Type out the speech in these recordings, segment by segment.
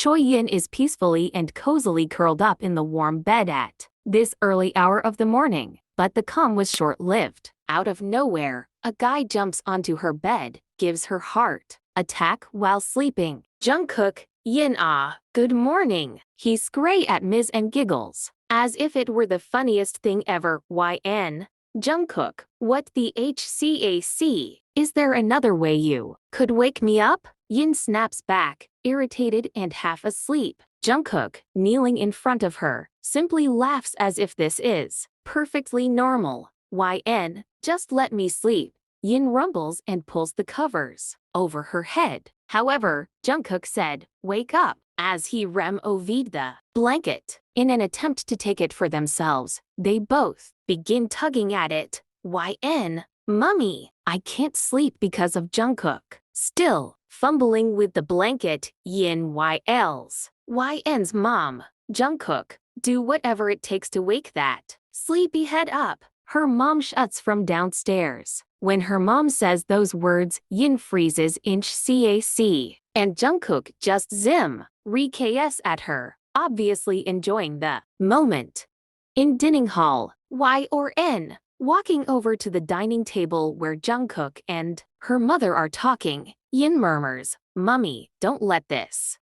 Choi Yin is peacefully and cozily curled up in the warm bed at this early hour of the morning, but the calm was short-lived. Out of nowhere, a guy jumps onto her bed, gives her heart attack while sleeping. Jungkook, Yin good morning. He scray at Ms. and giggles, as if it were the funniest thing ever. YN. Jungkook, what the HCAC? Is there another way you could wake me up? Yin snaps back, irritated and half asleep. Jungkook, kneeling in front of her, simply laughs as if this is perfectly normal. YN, just let me sleep. Yin rumbles and pulls the covers over her head. However, Jungkook said, wake up, as he removed the blanket. In an attempt to take it for themselves, they both begin tugging at it. YN, mummy, I can't sleep because of Jungkook. Still, fumbling with the blanket, Yin yells. YN's mom, Jungkook, do whatever it takes to wake that sleepyhead up. Her mom shuts from downstairs. When her mom says those words, Yin freezes inch CAC, and Jungkook just RKS at her, obviously enjoying the moment. In dining hall, Y or N, walking over to the dining table where Jungkook and her mother are talking, Yin murmurs, Mummy, don't let this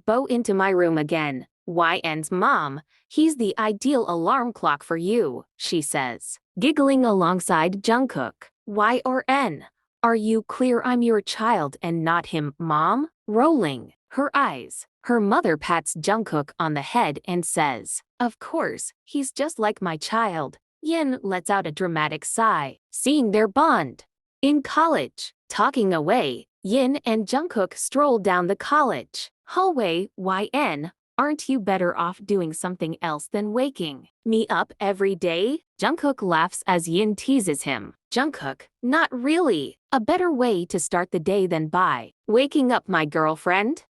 Bo into my room again. YN's mom, he's the ideal alarm clock for you, she says, giggling alongside Jungkook. Y or N, are you clear I'm your child and not him, mom? Rolling her eyes, her mother pats Jungkook on the head and says, of course, he's just like my child. Yin lets out a dramatic sigh, seeing their bond. In college, talking away, Yin and Jungkook stroll down the college hallway. YN, aren't you better off doing something else than waking me up every day? Jungkook laughs as Yin teases him. Jungkook, not really. A better way to start the day than by waking up my girlfriend?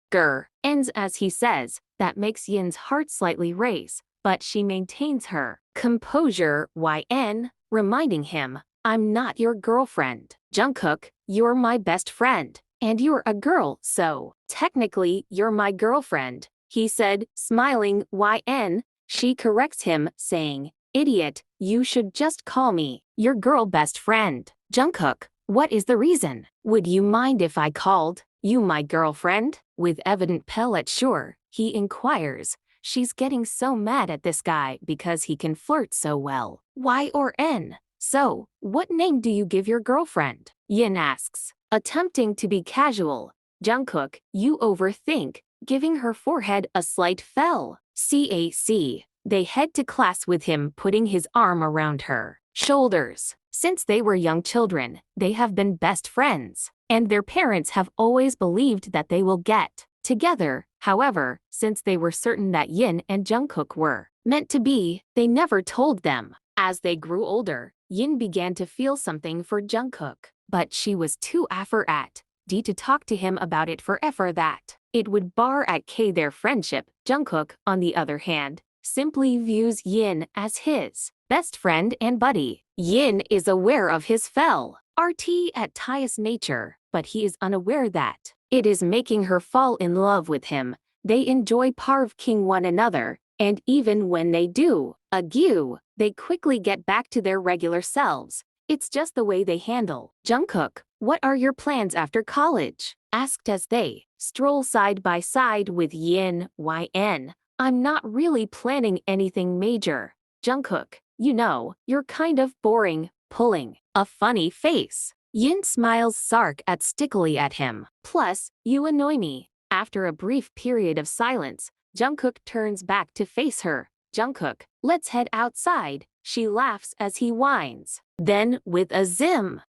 Ends as he says. That makes Yin's heart slightly race, but she maintains her composure. YN, reminding him, I'm not your girlfriend. Jungkook, you're my best friend, and you're a girl, so technically you're my girlfriend, he said, smiling. YN, she corrects him, saying, idiot, you should just call me your girl best friend. Jungkook, what is the reason? Would you mind if I called you my girlfriend? With evident pellet sure, he inquires. She's getting so mad at this guy because he can flirt so well. Y or N, so, what name do you give your girlfriend? Yin asks, attempting to be casual. Jungkook, you overthink, giving her forehead a slight fell. CAC. They head to class with him putting his arm around her shoulders. Since they were young children, they have been best friends, and their parents have always believed that they will get together. However, since they were certain that Yin and Jungkook were meant to be, they never told them. As they grew older, Yin began to feel something for Jungkook, but she was too afraid at D to talk to him about it forever that it would bar at K their friendship. Jungkook, on the other hand, simply views Yin as his best friend and buddy. Yin is aware of his RT at nature, but he is unaware that it is making her fall in love with him. They enjoy parvking one another, and even when they do argue, they quickly get back to their regular selves. It's just the way they handle. Jungkook, what are your plans after college? Asked as they stroll side by side with Yin. YN, I'm not really planning anything major. Jungkook, you know, you're kind of boring, pulling a funny face. Yin smiles sarcastically at him. Plus, you annoy me. After a brief period of silence, Jungkook turns back to face her. Jungkook, let's head outside. She laughs as he whines. Then, with a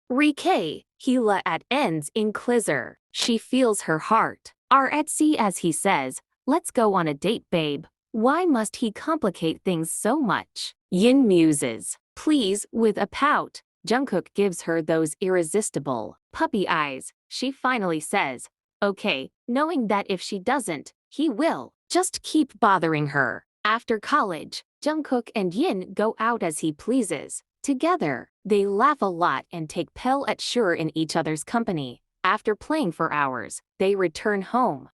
Rk, Hila at ends in Clizzer. She feels her heart are at sea as he says, let's go on a date, babe. Why must he complicate things so much? Yin muses, please, with a pout. Jungkook gives her those irresistible puppy eyes. She finally says, okay, knowing that if she doesn't, he will just keep bothering her. After college, Jungkook and Yin go out as he pleases. Together, they laugh a lot and take pellet sure in each other's company. After playing for hours, they return home.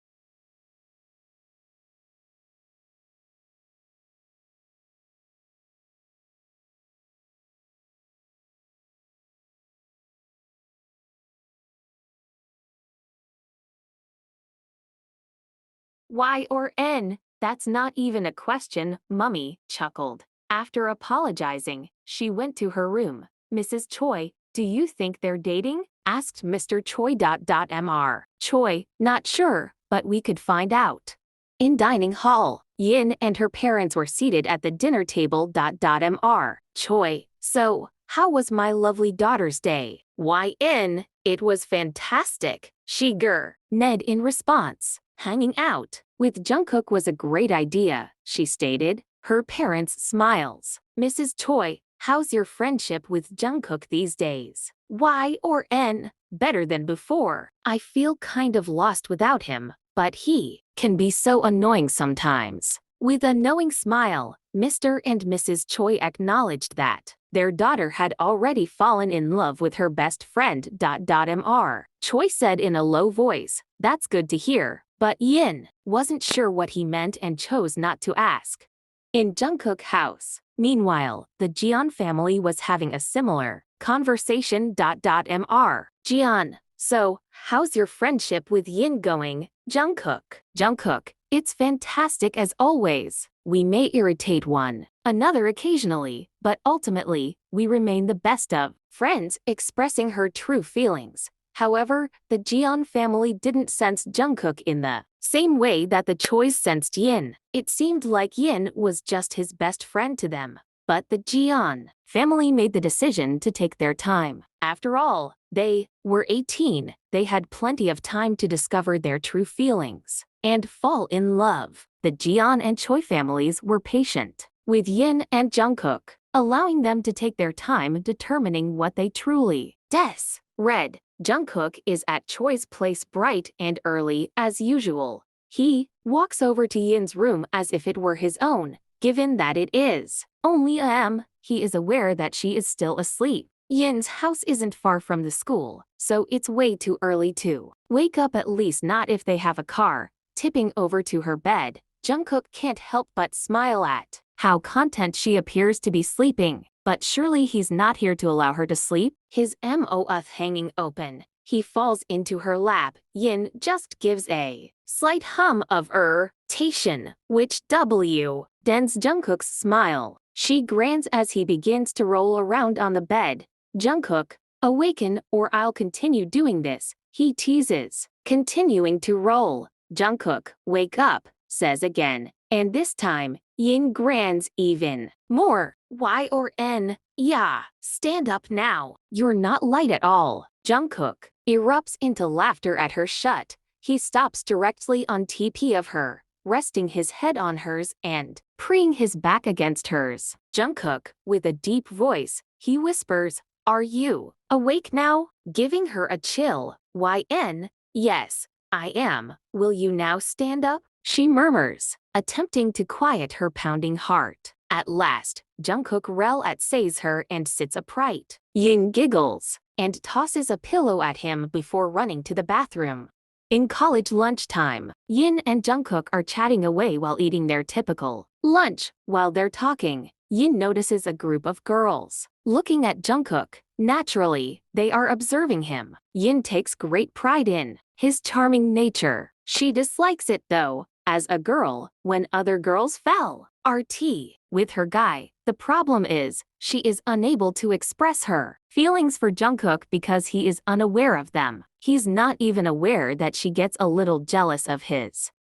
Y or N? That's not even a question, Mummy chuckled. After apologizing, she went to her room. Mrs. Choi, do you think they're dating? Asked Mr. Choi. Mr. Choi, not sure, but we could find out. In dining hall, Yin and her parents were seated at the dinner table. Mr. Choi, so, how was my lovely daughter's day? Yin, it was fantastic. Shiger, Ned in response. Hanging out with Jungkook was a great idea, she stated. Her parents' smiles. Mrs. Choi, how's your friendship with Jungkook these days? Y or N? Better than before. I feel kind of lost without him, but he can be so annoying sometimes. With a knowing smile, Mr. and Mrs. Choi acknowledged that their daughter had already fallen in love with her best friend. Mr. Choi said in a low voice, that's good to hear, but Yin wasn't sure what he meant and chose not to ask. In Jungkook's house, meanwhile, the Jeon family was having a similar conversation. Mr. Jeon, so, how's your friendship with Yin going? Jungkook, it's fantastic as always. We may irritate one another occasionally, but ultimately, we remain the best of friends, expressing her true feelings. However, the Jeon family didn't sense Jungkook in the same way that the Chois sensed Yin. It seemed like Yin was just his best friend to them. But the Jeon family made the decision to take their time. After all, they were 18. They had plenty of time to discover their true feelings and fall in love. The Jeon and Choi families were patient with Yin and Jungkook, allowing them to take their time determining what they truly read. Jungkook is at Choi's place bright and early as usual. He walks over to Yin's room as if it were his own, given that it is only a.m. He is aware that she is still asleep. Yin's house isn't far from the school, so it's way too early to wake up, at least not if they have a car. Tipping over to her bed, Jungkook can't help but smile at how content she appears to be sleeping. But surely he's not here to allow her to sleep. His mouth hanging open, he falls into her lap. Yin just gives a slight hum of irritation, which dens Jungkook's smile. She grins as he begins to roll around on the bed. Jungkook, awaken or I'll continue doing this, he teases. Continuing to roll. Jungkook, wake up, says again. And this time, Yin grins even more. Y or N? Yeah, stand up now. You're not light at all. Jungkook erupts into laughter at her shut. He stops directly on TP of her, resting his head on hers and preening his back against hers. Jungkook, with a deep voice, he whispers, are you awake now? Giving her a chill. YN? Yes, I am. Will you now stand up? She murmurs, attempting to quiet her pounding heart. At last, Jungkook says her and sits upright. Yin giggles and tosses a pillow at him before running to the bathroom. In college lunchtime, Yin and Jungkook are chatting away while eating their typical lunch. While they're talking, Yin notices a group of girls looking at Jungkook. Naturally, they are observing him. Yin takes great pride in his charming nature. She dislikes it though, as a girl, when other girls RT with her guy. The problem is, she is unable to express her feelings for Jungkook because he is unaware of them. He's not even aware that she gets a little jealous of his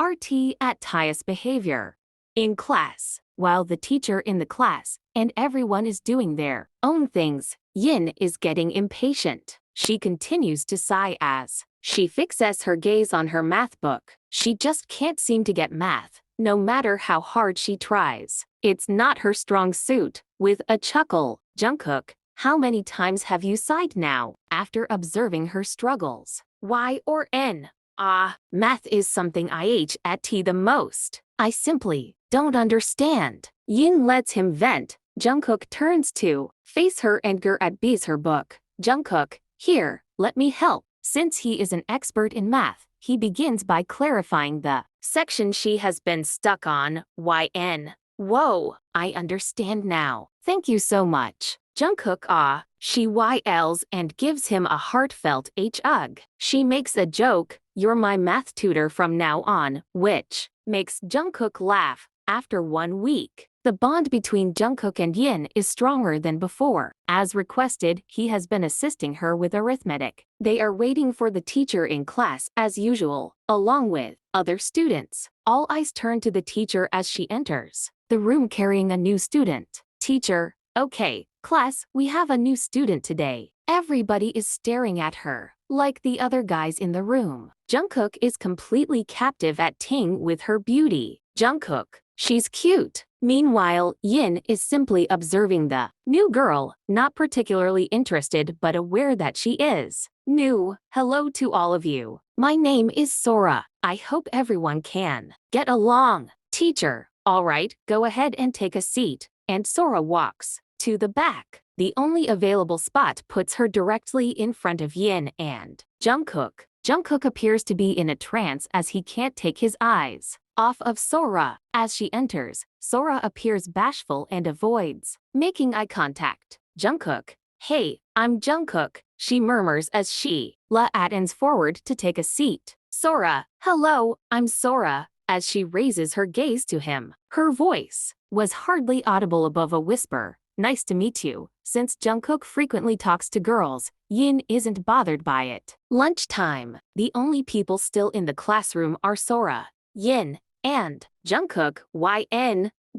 RT at Tyus behavior. In class, while the teacher in the class and everyone is doing their own things, Yin is getting impatient. She continues to sigh as she fixes her gaze on her math book. She just can't seem to get math, no matter how hard she tries. It's not her strong suit. With a chuckle, Jungkook, how many times have you sighed now? After observing her struggles. Y or N? Math is something I hate at the most. I simply don't understand. Yin lets him vent. Jungkook turns to face her and bees her book. Jungkook, here, let me help. Since he is an expert in math, he begins by clarifying the section she has been stuck on. YN. Whoa, I understand now. Thank you so much. Jungkook she yells and gives him a heartfelt hug. She makes a joke, "You're my math tutor from now on," which makes Jungkook laugh. After 1 week, the bond between Jungkook and Yin is stronger than before. As requested, he has been assisting her with arithmetic. They are waiting for the teacher in class as usual, along with other students. All eyes turn to the teacher as she enters the room carrying a new student. Teacher, okay, class, we have a new student today. Everybody is staring at her, like the other guys in the room. Jungkook is completely captive at Ting with her beauty. Jungkook, she's cute. Meanwhile, Yin is simply observing the new girl, not particularly interested but aware that she is new. Hello to all of you. My name is Sora. I hope everyone can get along. Teacher, all right, go ahead and take a seat. And Sora walks to the back. The only available spot puts her directly in front of Yin and Jungkook. Jungkook appears to be in a trance as he can't take his eyes off of Sora. As she enters, Sora appears bashful and avoids making eye contact. Jungkook, hey, I'm Jungkook, she murmurs as she attends forward to take a seat. Sora, hello, I'm Sora, as she raises her gaze to him. Her voice was hardly audible above a whisper. Nice to meet you. Since Jungkook frequently talks to girls, Yin isn't bothered by it. Lunchtime. The only people still in the classroom are Sora, Yin, and Jungkook.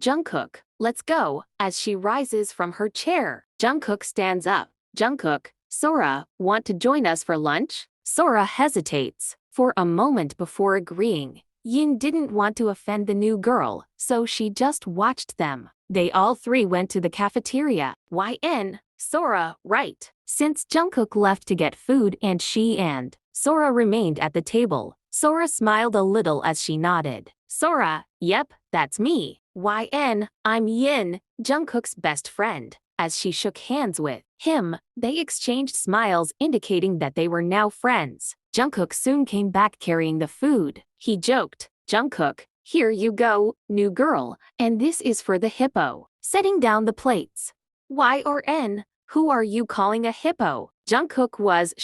Jungkook, let's go, as she rises from her chair. Jungkook stands up. Jungkook, Sora, want to join us for lunch? Sora hesitates for a moment before agreeing. Yin didn't want to offend the new girl, so she just watched them. They all three went to the cafeteria. Sora, right. Since Jungkook left to get food and she and Sora remained at the table, Sora smiled a little as she nodded. Sora, yep, that's me. I'm Yin, Jungkook's best friend. As she shook hands with him, they exchanged smiles indicating that they were now friends. Jungkook soon came back carrying the food. He joked, Jungkook, here you go, new girl, and this is for the hippo. Setting down the plates. Who are you calling a hippo? Jungkook was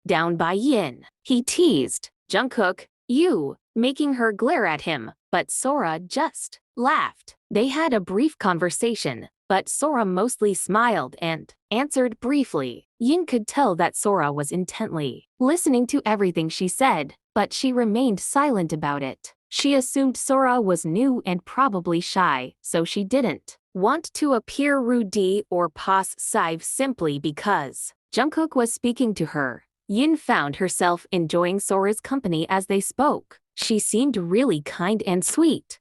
down by Yin. He teased, Jungkook, you, making her glare at him, but Sora just laughed. They had a brief conversation, but Sora mostly smiled and answered briefly. Yin could tell that Sora was intently listening to everything she said, but she remained silent about it. She assumed Sora was new and probably shy, so she didn't want to appear rude or possessive simply because Jungkook was speaking to her. Yin found herself enjoying Sora's company as they spoke. She seemed really kind and sweet.